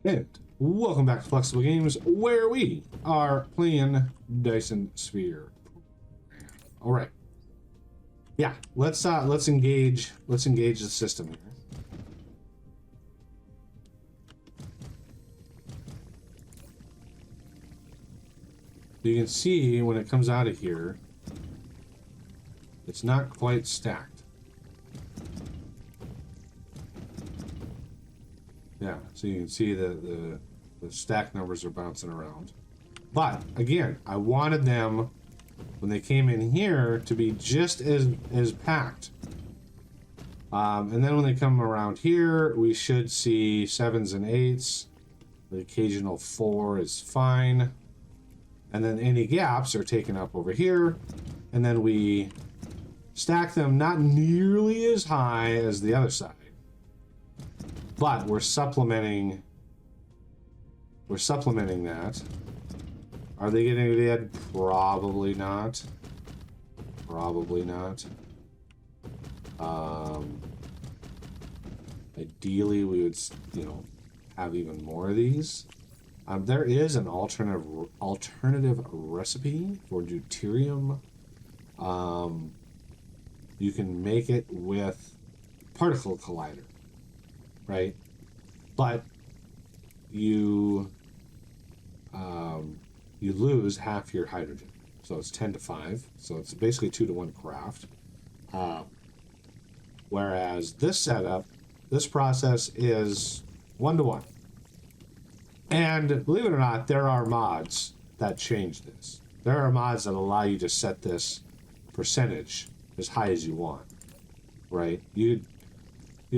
And welcome back to Flexible Games, where we are playing Dyson Sphere. All right. Yeah, let's engage the system here. You can see when it comes out of here, it's not quite stacked. Yeah, so you can see the stack numbers are bouncing around. But again, I wanted them when they came in here to be just as packed. And then when they come around here, we should see 7s and 8s. The occasional 4 is fine. And then any gaps are taken up over here. And then we stack them not nearly as high as the other side. But we're supplementing that. Are they getting dead? Probably not. Probably not. Ideally, we would, have even more of these. There is an alternative recipe for deuterium. You can make it with particle collider, right? But you lose half your hydrogen, so it's 10 to 5. So it's basically 2 to 1 craft. Whereas this setup, this process is 1 to 1. And believe it or not, there are mods that change this. There are mods that allow you to set this percentage as high as you want, right? You'd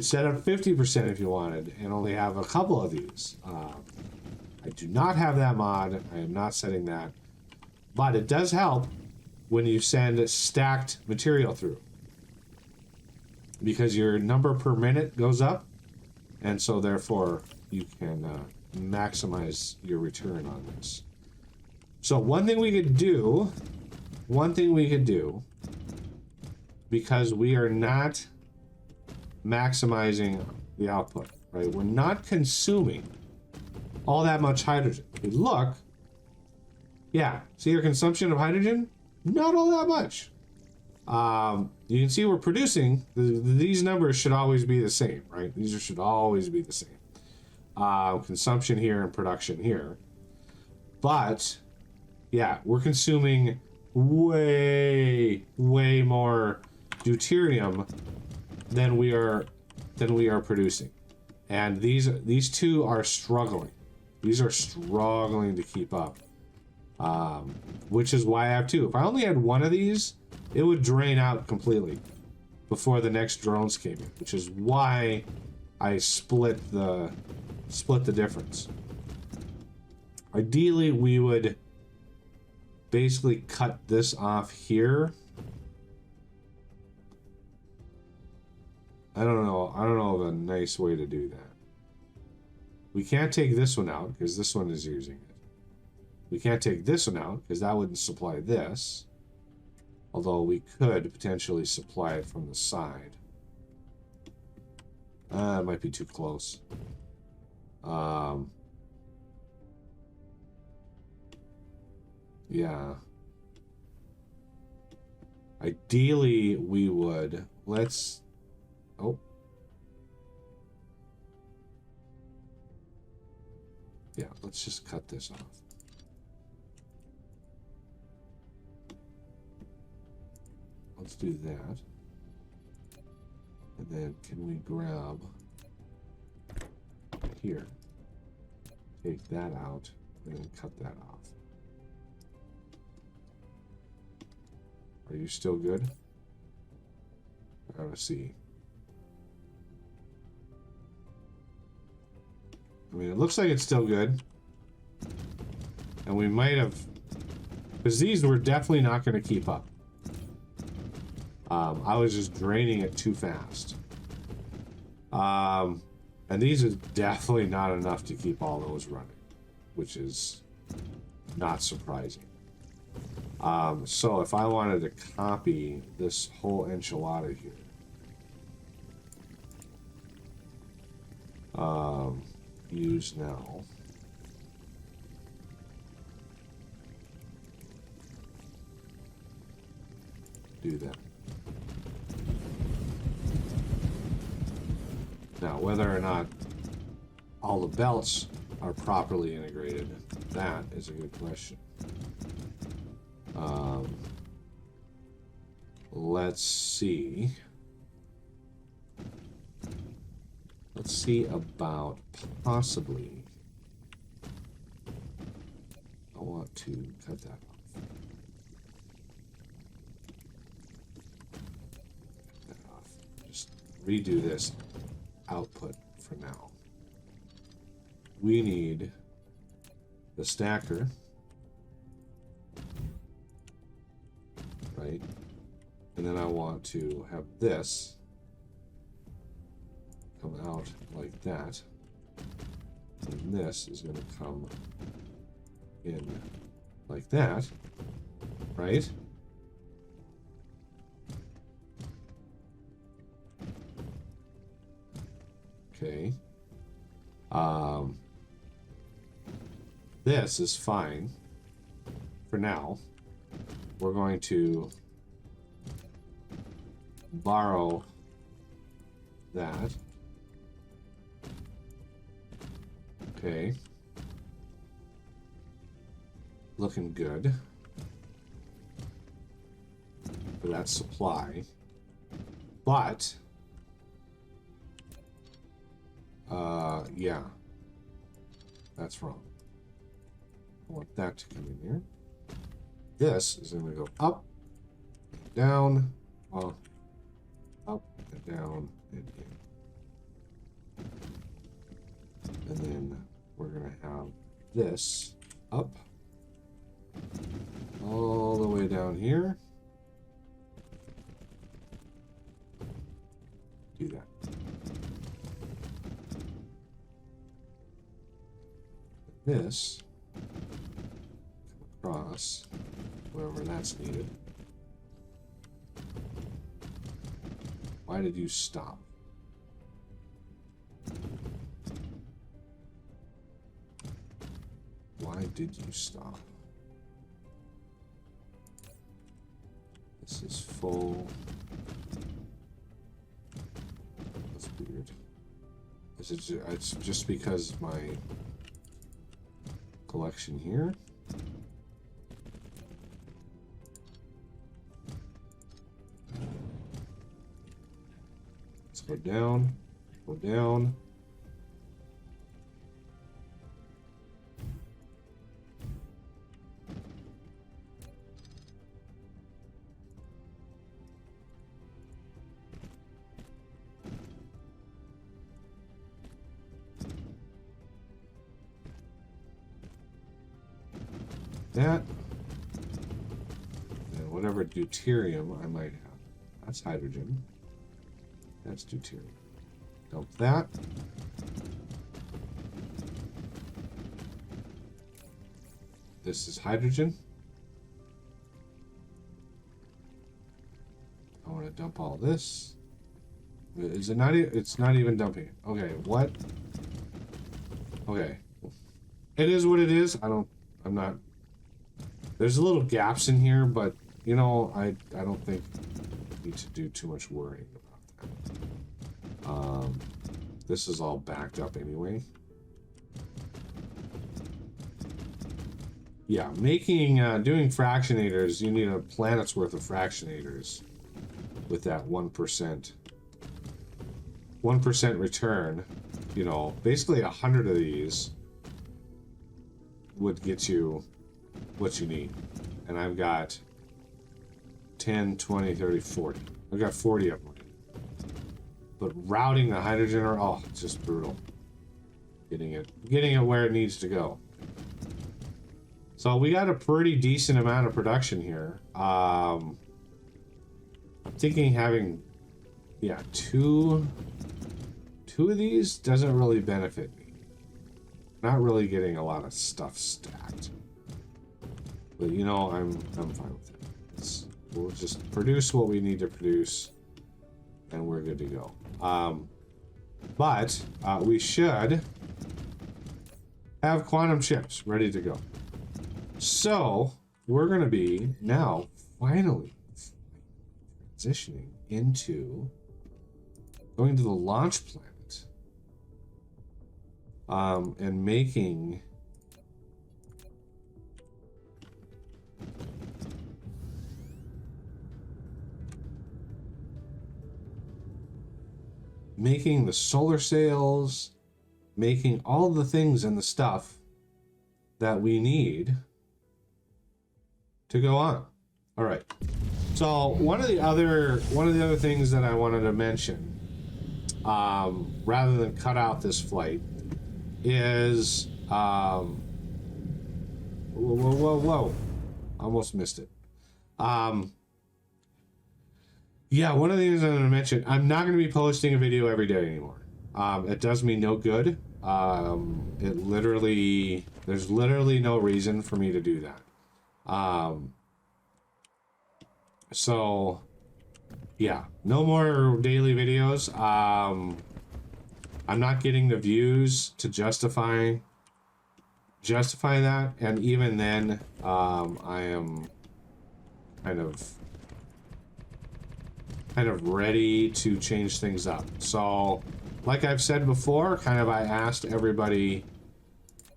set up 50% if you wanted and only have a couple of these. I do not have that mod. I am not setting that. But it does help when you send stacked material through, because your number per minute goes up, and so therefore you can maximize your return on this. So one thing we could do, because we are not maximizing the output, right? We're not consuming all that much hydrogen. If we look, yeah, see your consumption of hydrogen? Not all that much. You can see we're producing, these numbers should always be the same, right? These should always be the same. Consumption here and production here. But, yeah, we're consuming way more deuterium than we are producing. And these two are struggling. These are struggling to keep up. Which is why I have 2. If I only had 1 of these, it would drain out completely before the next drones came in, which is why I split the difference. Ideally, we would basically cut this off here. I don't know of a nice way to do that. We can't take this one out because this one is using it. We can't take this one out because that wouldn't supply this. Although we could potentially supply it from the side. It might be too close. Yeah. Ideally, we would. Let's... Oh. Yeah, let's just cut this off. Let's do that. And then can we grab here, take that out, and then cut that off. Are you still good? I gotta see. I mean, it looks like it's still good. And we might have, because these were definitely not going to keep up. I was just draining it too fast. And these are definitely not enough to keep all those running, which is not surprising. So if I wanted to copy this whole enchilada here, use now. Do that. Now, whether or not all the belts are properly integrated, that is a good question. Let's see. Let's see about possibly. I want to cut that off. Cut that off. Just redo this output for now. We need the stacker, right? And then I want to have this come out like that. And this is going to come in like that, right? Okay. This is fine for now. We're going to borrow that. Okay. Looking good for that supply. But yeah. That's wrong. I want that to come in here. This is going to go up, down, up, and down, and in. And then we're going to have this up all the way down here. Do that. This come across wherever that's needed. Why did you stop? Why did you stop? This is full. That's weird. Is it? It's just because my collection here. Let's go down, go down. That and whatever deuterium I might have. That's hydrogen. That's deuterium. Dump that. This is hydrogen. I want to dump all this. Is it not? It's not even dumping it. Okay, what? Okay. It is what it is. I'm not. There's little gaps in here, but you know, I don't think I need to do too much worrying about that. This is all backed up anyway. Yeah, doing fractionators, you need a planet's worth of fractionators with that 1% return. You know, basically 100 of these would get you what you need. And I've got 10, 20, 30, 40. I've got 40 of them. But routing the hydrogen, it's just brutal. Getting it where it needs to go. So we got a pretty decent amount of production here. I'm thinking having, yeah, two of these doesn't really benefit me. Not really getting a lot of stuff stacked. But you know, I'm fine with it. We'll just produce what we need to produce, and we're good to go. But we should have quantum chips ready to go. So we're going to be now finally transitioning into going to the launch planet, and making the solar sails, making all the things and the stuff that we need to go on. All right. So one of the other things that I wanted to mention, rather than cut out this flight, is whoa, almost missed it. Yeah, one of the things I'm going to mention, I'm not going to be posting a video every day anymore. It does me no good. There's literally no reason for me to do that. So yeah, no more daily videos. I'm not getting the views to justify that, and even then, I am kind of ready to change things up. So, like I've said before, I asked everybody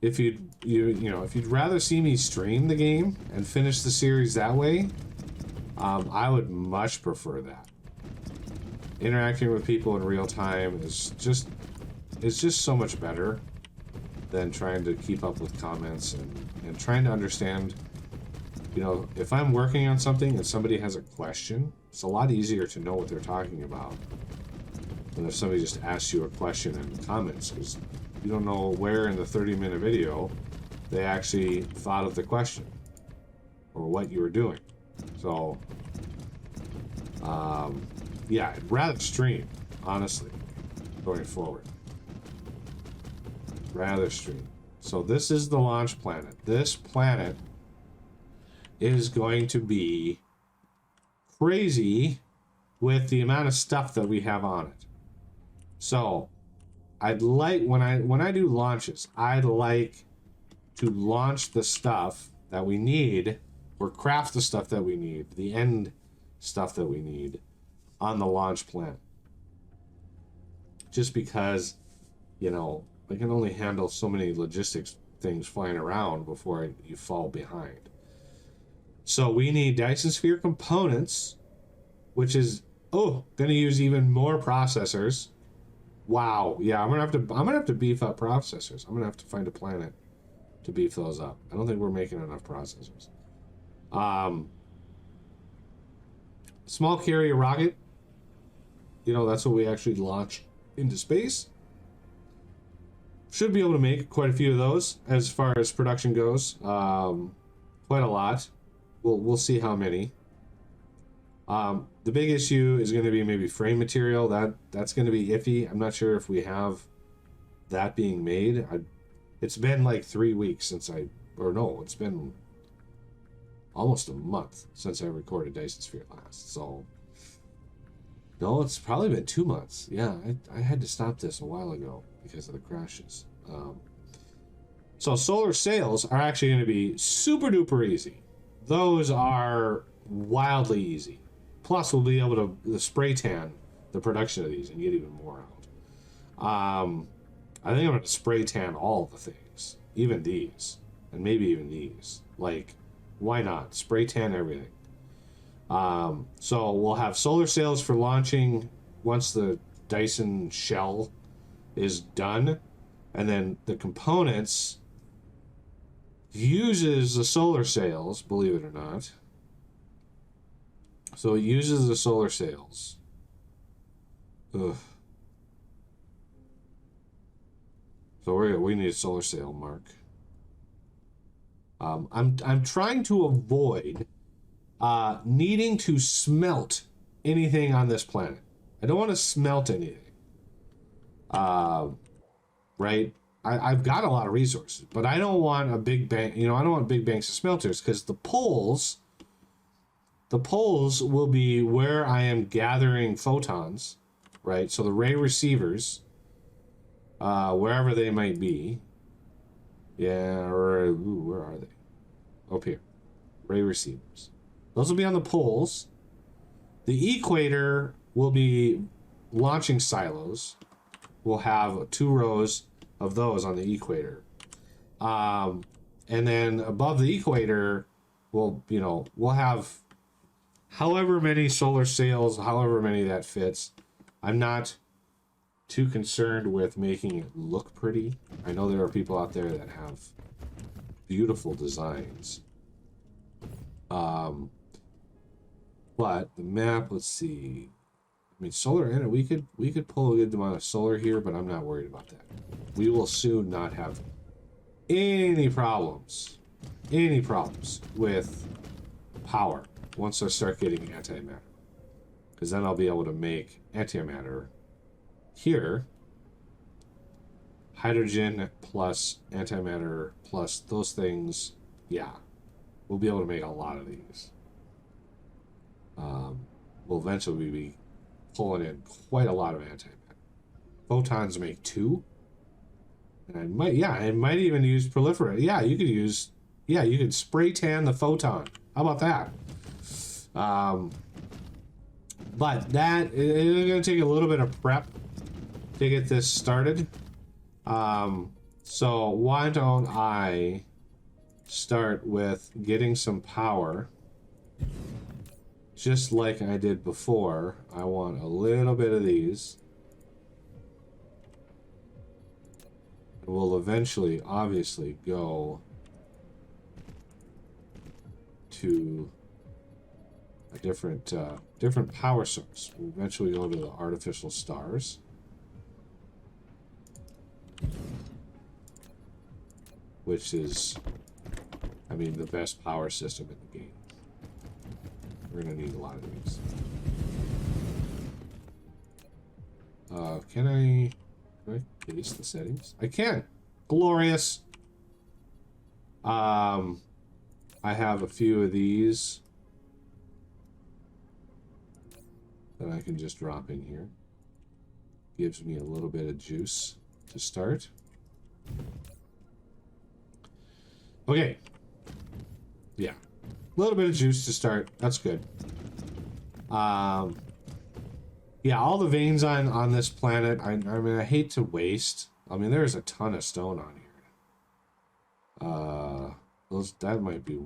if you'd rather see me stream the game and finish the series that way. I would much prefer that. Interacting with people in real time is just so much better than trying to keep up with comments and trying to understand. If I'm working on something and somebody has a question, it's a lot easier to know what they're talking about than if somebody just asks you a question in the comments, because you don't know where in the 30-minute video they actually thought of the question or what you were doing. So, yeah, I'd rather stream, honestly, going forward. Rather stream. So this is the launch planet. This planet is going to be crazy with the amount of stuff that we have on it. So I'd like, when I do launches, I'd like to launch the stuff that we need, or craft the stuff that we need, the end stuff that we need, on the launch planet. Just because, I can only handle so many logistics things flying around before you fall behind. So we need Dyson Sphere components, which is going to use even more processors. Wow, yeah, I'm gonna have to beef up processors. I'm gonna have to find a planet to beef those up. I don't think we're making enough processors. Small carrier rocket. That's what we actually launch into space. Should be able to make quite a few of those as far as production goes. Quite a lot. We'll see how many. The big issue is going to be maybe frame material. That's going to be iffy. I'm not sure if we have that being made. It's been like 3 weeks since it's been almost a month since I recorded Dyson Sphere last. So, no, it's probably been 2 months. Yeah, I had to stop this a while ago because of the crashes. So solar sails are actually going to be super duper easy. Those are wildly easy. Plus, we'll be able to spray tan the production of these and get even more out. I think I'm going to spray tan all the things, even these, and maybe even these. Like, why not? Spray tan everything. So we'll have solar sails for launching once the Dyson shell is done, and then the components uses the solar sails, believe it or not. So it uses the solar sails. Ugh. So we need a solar sail, Mark. I'm trying to avoid needing to smelt anything on this planet. I don't want to smelt anything. Right? I've got a lot of resources, but I don't want a big bank. I don't want big banks of smelters, because the poles will be where I am gathering photons, right? So the ray receivers, wherever they might be, Yeah, or ooh, where are they? Up here. Ray receivers. Those will be on the poles. The equator will be launching silos. We'll have 2 rows of those on the equator. And then above the equator, we'll have however many solar sails, however many that fits. I'm not too concerned with making it look pretty. I know there are people out there that have beautiful designs. But the map, let's see. I mean, solar in it. We could pull a good amount of solar here, but I'm not worried about that. We will soon not have any problems with power once I start getting antimatter, because then I'll be able to make antimatter here. Hydrogen plus antimatter plus those things. Yeah, we'll be able to make a lot of these. We'll eventually be pulling in quite a lot of antimatter. Photons make 2. And I might even use proliferate. Yeah, you could spray tan the photon. How about that? But that is going to take a little bit of prep to get this started. So why don't I start with getting some power, just like I did before. I want a little bit of these. We'll eventually, obviously, go to a different power source. We'll eventually go to the artificial stars. Which is, I mean, the best power system in the game. We're going to need a lot of these. Can I paste the settings? I can. Glorious. I have a few of these that I can just drop in here. Gives me a little bit of juice to start. Okay. Yeah. A little bit of juice to start. That's good. Yeah, all the veins on this planet, I mean, I hate to waste. I mean, there's a ton of stone on here. That might be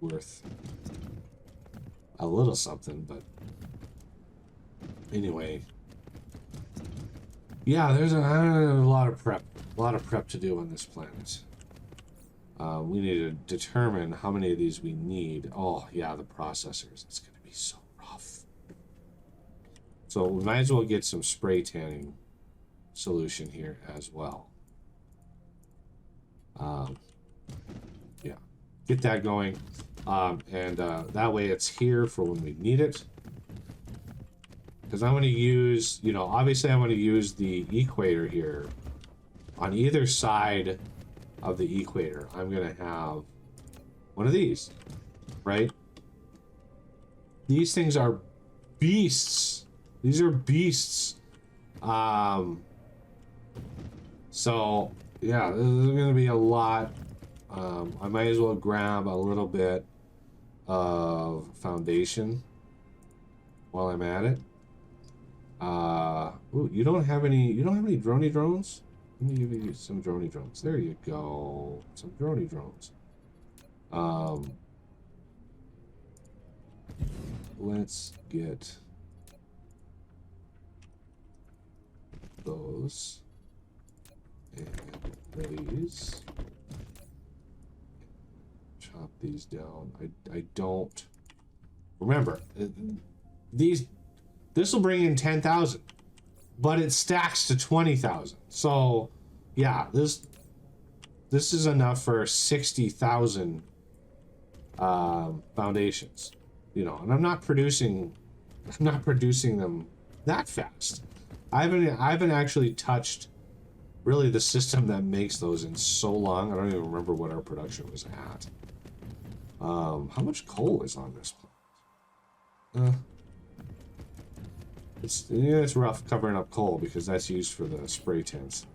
worth a little something, but anyway. Yeah, there's a lot of prep to do on this planet. We need to determine how many of these we need. Oh, yeah, the processors. It's going to be so rough. So we might as well get some spray tanning solution here as well. Yeah, get that going. And that way it's here for when we need it. Because I'm going to use, obviously I'm going to use the equator here. On either side of the equator, I'm going to have one of these, right? These things are beasts. These are beasts. So, yeah, this is going to be a lot. I might as well grab a little bit of foundation while I'm at it. Ooh, you don't have any droney drones? Let me give you some droney drones. There you go. Some droney drones. Let's get those and these. Chop these down. I don't remember these. This will bring in 10,000, but it stacks to 20,000. So, yeah, this is enough for 60,000 foundations. And I'm not producing them that fast. I haven't actually touched really the system that makes those in so long. I don't even remember what our production was at. How much coal is on this planet? It's rough covering up coal because that's used for the spray tents.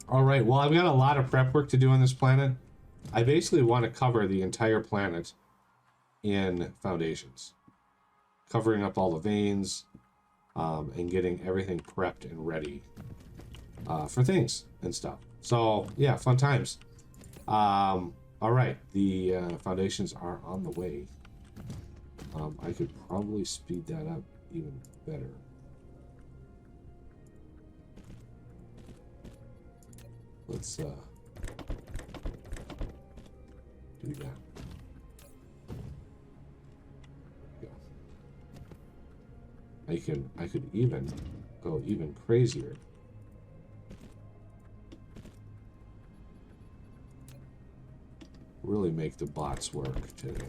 All right, well, I've got a lot of prep work to do on this planet. I basically want to cover the entire planet in foundations, covering up all the veins, and getting everything prepped and ready for things and stuff. So yeah, fun times. All right, the foundations are on the way. I could probably speed that up even better. Let's do that. Yeah. I could even go even crazier. Really make the bots work today.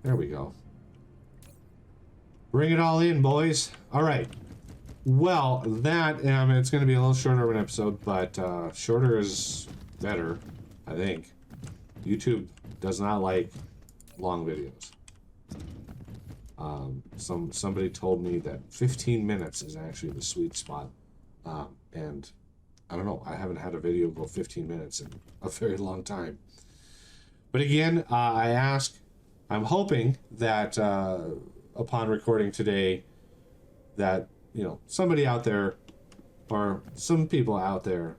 There we go. Bring it all in, boys. All right. Well, that, it's going to be a little shorter of an episode, but shorter is better, I think. YouTube does not like long videos. Somebody told me that 15 minutes is actually the sweet spot. And I don't know, I haven't had a video go 15 minutes in a very long time. But again, I'm hoping that upon recording today, that, you know, somebody out there or some people out there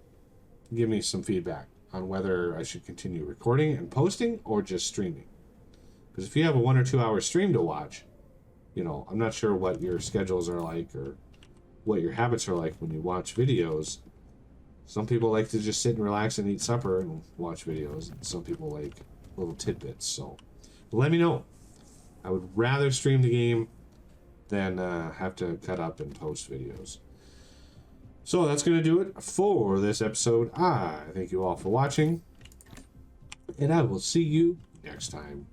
give me some feedback on whether I should continue recording and posting or just streaming. Because if you have a 1 or 2 hour stream to watch, you know, I'm not sure what your schedules are like or what your habits are like when you watch videos. Some people like to just sit and relax and eat supper and watch videos. And some people like little tidbits. So let me know. I would rather stream the game than have to cut up and post videos. So that's going to do it for this episode. I thank you all for watching, and I will see you next time.